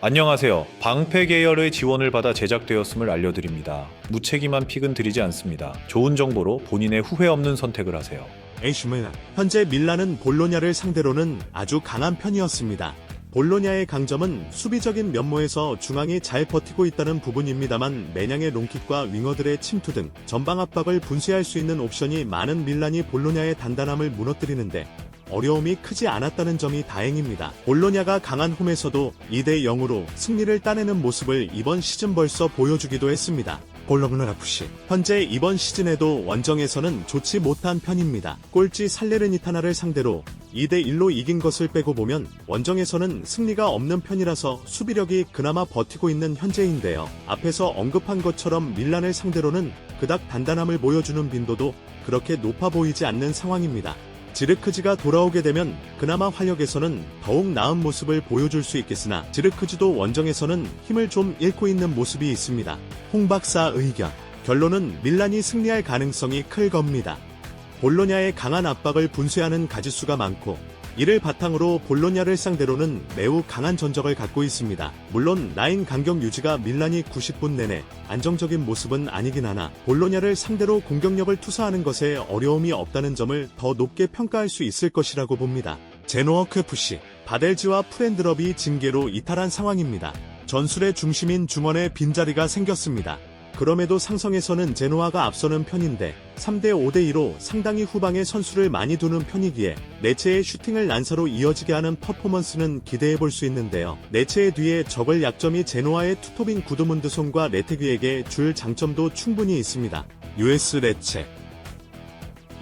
안녕하세요. 방패 계열의 지원을 받아 제작되었음을 알려드립니다. 무책임한 픽은 드리지 않습니다. 좋은 정보로 본인의 후회 없는 선택을 하세요. 에이시문, 현재 밀란은 볼로냐를 상대로는 아주 강한 편이었습니다. 볼로냐의 강점은 수비적인 면모에서 중앙이 잘 버티고 있다는 부분입니다만 매냥의 롱킥과 윙어들의 침투 등 전방 압박을 분쇄할 수 있는 옵션이 많은 밀란이 볼로냐의 단단함을 무너뜨리는데 어려움이 크지 않았다는 점이 다행입니다. 볼로냐가 강한 홈에서도 2대0으로 승리를 따내는 모습을 이번 시즌 벌써 보여주기도 했습니다. 볼로그나 FC, 현재 이번 시즌에도 원정에서는 좋지 못한 편입니다. 꼴찌 살레르니타나를 상대로 2대1로 이긴 것을 빼고 보면 원정에서는 승리가 없는 편이라서 수비력이 그나마 버티고 있는 현재인데요. 앞에서 언급한 것처럼 밀란을 상대로는 그닥 단단함을 보여주는 빈도도 그렇게 높아 보이지 않는 상황입니다. 지르크지가 돌아오게 되면 그나마 활력에서는 더욱 나은 모습을 보여줄 수 있겠으나 지르크지도 원정에서는 힘을 좀 잃고 있는 모습이 있습니다. 홍 박사 의견, 결론은 밀란이 승리할 가능성이 클 겁니다. 볼로냐의 강한 압박을 분쇄하는 가짓수가 많고 이를 바탕으로 볼로냐를 상대로는 매우 강한 전적을 갖고 있습니다. 물론 라인 간격 유지가 밀란이 90분 내내 안정적인 모습은 아니긴 하나 볼로냐를 상대로 공격력을 투사하는 것에 어려움이 없다는 점을 더 높게 평가할 수 있을 것이라고 봅니다. 제노어크 FC, 바델지와 프렌드럽이 징계로 이탈한 상황입니다. 전술의 중심인 중원에 빈자리가 생겼습니다. 그럼에도 상성에서는 제노아가 앞서는 편인데 3대5대2로 상당히 후방에 선수를 많이 두는 편이기에 네체의 슈팅을 난사로 이어지게 하는 퍼포먼스는 기대해볼 수 있는데요. 네체의 뒤에 적을 약점이 제노아의 투톱인 구드문드손과 레테귀에게 줄 장점도 충분히 있습니다. US 레체,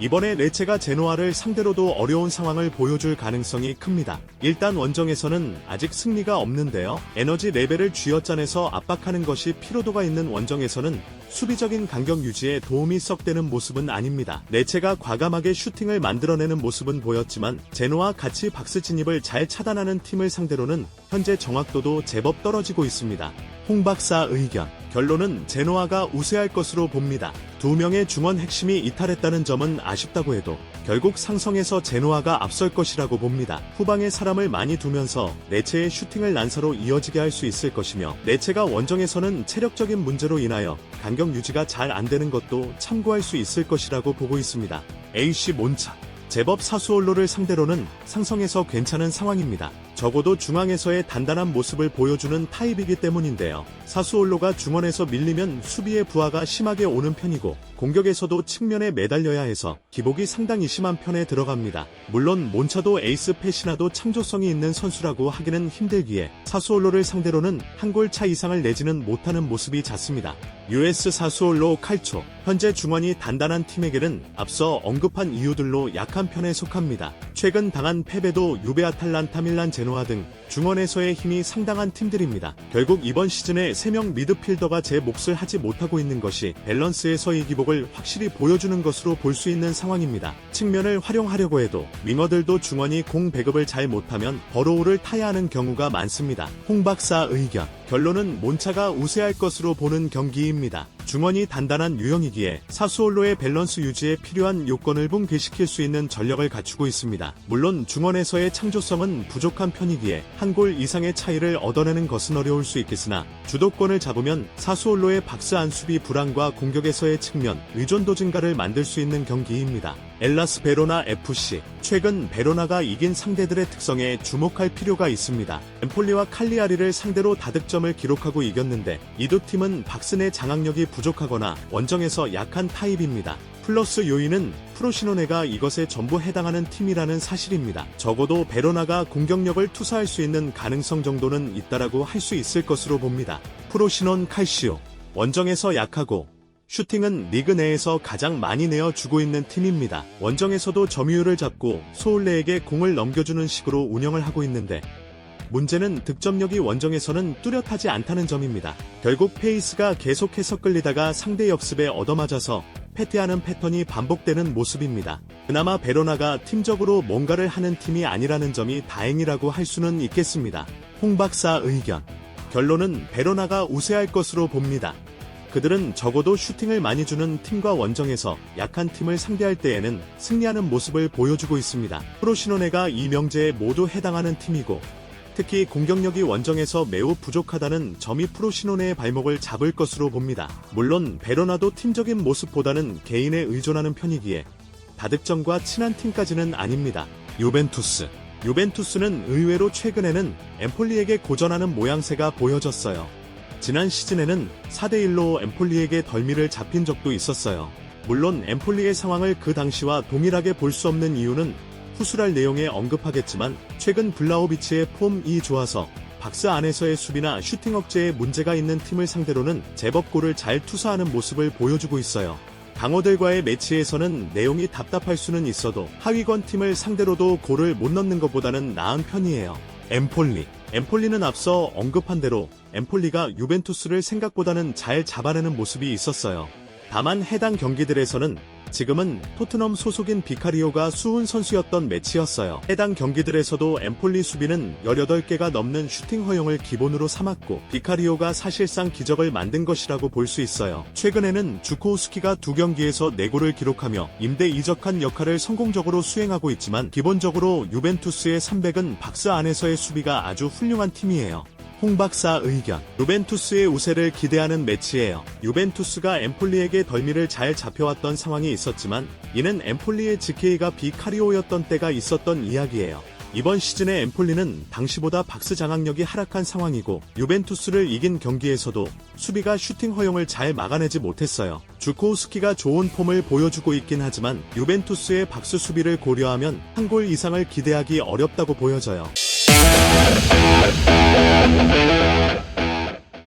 이번에 레체가 제노아를 상대로도 어려운 상황을 보여줄 가능성이 큽니다. 일단 원정에서는 아직 승리가 없는데요. 에너지 레벨을 쥐어짜내서 압박하는 것이 피로도가 있는 원정에서는 수비적인 간격 유지에 도움이 썩 되는 모습은 아닙니다. 레체가 과감하게 슈팅을 만들어내는 모습은 보였지만 제노아 같이 박스 진입을 잘 차단하는 팀을 상대로는 현재 정확도도 제법 떨어지고 있습니다. 홍 박사 의견, 결론은 제노아가 우세할 것으로 봅니다. 두 명의 중원 핵심이 이탈했다는 점은 아쉽다고 해도 결국 상성에서 제노아가 앞설 것이라고 봅니다. 후방에 사람을 많이 두면서 레체의 슈팅을 난사로 이어지게 할 수 있을 것이며 레체가 원정에서는 체력적인 문제로 인하여 간격 유지가 잘 안되는 것도 참고할 수 있을 것이라고 보고 있습니다. AC 몬차, 제법 사수올로를 상대로는 상성에서 괜찮은 상황입니다. 적어도 중앙에서의 단단한 모습을 보여주는 타입이기 때문인데요. 사수올로가 중원에서 밀리면 수비의 부하가 심하게 오는 편이고 공격에서도 측면에 매달려야 해서 기복이 상당히 심한 편에 들어갑니다. 물론 몬차도 에이스 펫이나도 창조성이 있는 선수라고 하기는 힘들기에 사수올로를 상대로는 한 골 차 이상을 내지는 못하는 모습이 잦습니다. US 사수올로 칼초, 현재 중원이 단단한 팀에게는 앞서 언급한 이유들로 약한 편에 속합니다. 최근 당한 패배도 유베 아탈란타 밀란 제노아 등 중원에서의 힘이 상당한 팀들입니다. 결국 이번 시즌에 3명 미드필더가 제 몫을 하지 못하고 있는 것이 밸런스에서의 기복을 확실히 보여주는 것으로 볼 수 있는 상황입니다. 측면을 활용하려고 해도 윙어들도 중원이 공 배급을 잘 못하면 버로우를 타야 하는 경우가 많습니다. 홍 박사 의견, 결론은 몬차가 우세할 것으로 보는 경기입니다. 중원이 단단한 유형이기에 사수올로의 밸런스 유지에 필요한 요건을 붕괴시킬 수 있는 전력을 갖추고 있습니다. 물론 중원에서의 창조성은 부족한 편이기에 한 골 이상의 차이를 얻어내는 것은 어려울 수 있겠으나 주도권을 잡으면 사수올로의 박스 안 수비 불안과 공격에서의 측면 의존도 증가를 만들 수 있는 경기입니다. 엘라스 베로나 FC, 최근 베로나가 이긴 상대들의 특성에 주목할 필요가 있습니다. 엠폴리와 칼리아리를 상대로 다득점을 기록하고 이겼는데 이 두 팀은 박스 내 장악력이 부족하거나 원정에서 약한 타입입니다. 플러스 요인은 프로시노네가 이것에 전부 해당하는 팀이라는 사실입니다. 적어도 베로나가 공격력을 투사할 수 있는 가능성 정도는 있다라고 할 수 있을 것으로 봅니다. 프로시논 칼시오, 원정에서 약하고 슈팅은 리그 내에서 가장 많이 내어주고 있는 팀입니다. 원정에서도 점유율을 잡고 소울레에게 공을 넘겨주는 식으로 운영을 하고 있는데 문제는 득점력이 원정에서는 뚜렷하지 않다는 점입니다. 결국 페이스가 계속해서 끌리다가 상대 역습에 얻어맞아서 패퇴하는 패턴이 반복되는 모습입니다. 그나마 베로나가 팀적으로 뭔가를 하는 팀이 아니라는 점이 다행이라고 할 수는 있겠습니다. 홍 박사 의견, 결론은 베로나가 우세할 것으로 봅니다. 그들은 적어도 슈팅을 많이 주는 팀과 원정에서 약한 팀을 상대할 때에는 승리하는 모습을 보여주고 있습니다. 프로시노네가 이 명제에 모두 해당하는 팀이고 특히 공격력이 원정에서 매우 부족하다는 점이 프로시노네의 발목을 잡을 것으로 봅니다. 물론 베로나도 팀적인 모습보다는 개인에 의존하는 편이기에 다득점과 친한 팀까지는 아닙니다. 유벤투스는 의외로 최근에는 엠폴리에게 고전하는 모양새가 보여졌어요. 지난 시즌에는 4대1로 엠폴리에게 덜미를 잡힌 적도 있었어요. 물론 엠폴리의 상황을 그 당시와 동일하게 볼 수 없는 이유는 후술할 내용에 언급하겠지만 최근 블라호비치의 폼이 좋아서 박스 안에서의 수비나 슈팅 억제에 문제가 있는 팀을 상대로는 제법 골을 잘 투사하는 모습을 보여주고 있어요. 강호들과의 매치에서는 내용이 답답할 수는 있어도 하위권 팀을 상대로도 골을 못 넣는 것보다는 나은 편이에요. 엠폴리는 앞서 언급한 대로 엠폴리가 유벤투스를 생각보다는 잘 잡아내는 모습이 있었어요. 다만 해당 경기들에서는 지금은 토트넘 소속인 비카리오가 수훈 선수였던 매치였어요. 해당 경기들에서도 엠폴리 수비는 18개가 넘는 슈팅 허용을 기본으로 삼았고 비카리오가 사실상 기적을 만든 것이라고 볼 수 있어요. 최근에는 주코우스키가 2경기에서 4골을 기록하며 임대 이적한 역할을 성공적으로 수행하고 있지만 기본적으로 유벤투스의 300은 박스 안에서의 수비가 아주 훌륭한 팀이에요. 홍 박사 의견. 유벤투스의 우세를 기대하는 매치예요. 유벤투스가 엠폴리에게 덜미를 잘 잡혀왔던 상황이 있었지만 이는 엠폴리의 GK가 비카리오였던 때가 있었던 이야기예요. 이번 시즌의 엠폴리는 당시보다 박스 장악력이 하락한 상황이고 유벤투스를 이긴 경기에서도 수비가 슈팅 허용을 잘 막아내지 못했어요. 주코우스키가 좋은 폼을 보여주고 있긴 하지만 유벤투스의 박스 수비를 고려하면 한 골 이상을 기대하기 어렵다고 보여져요.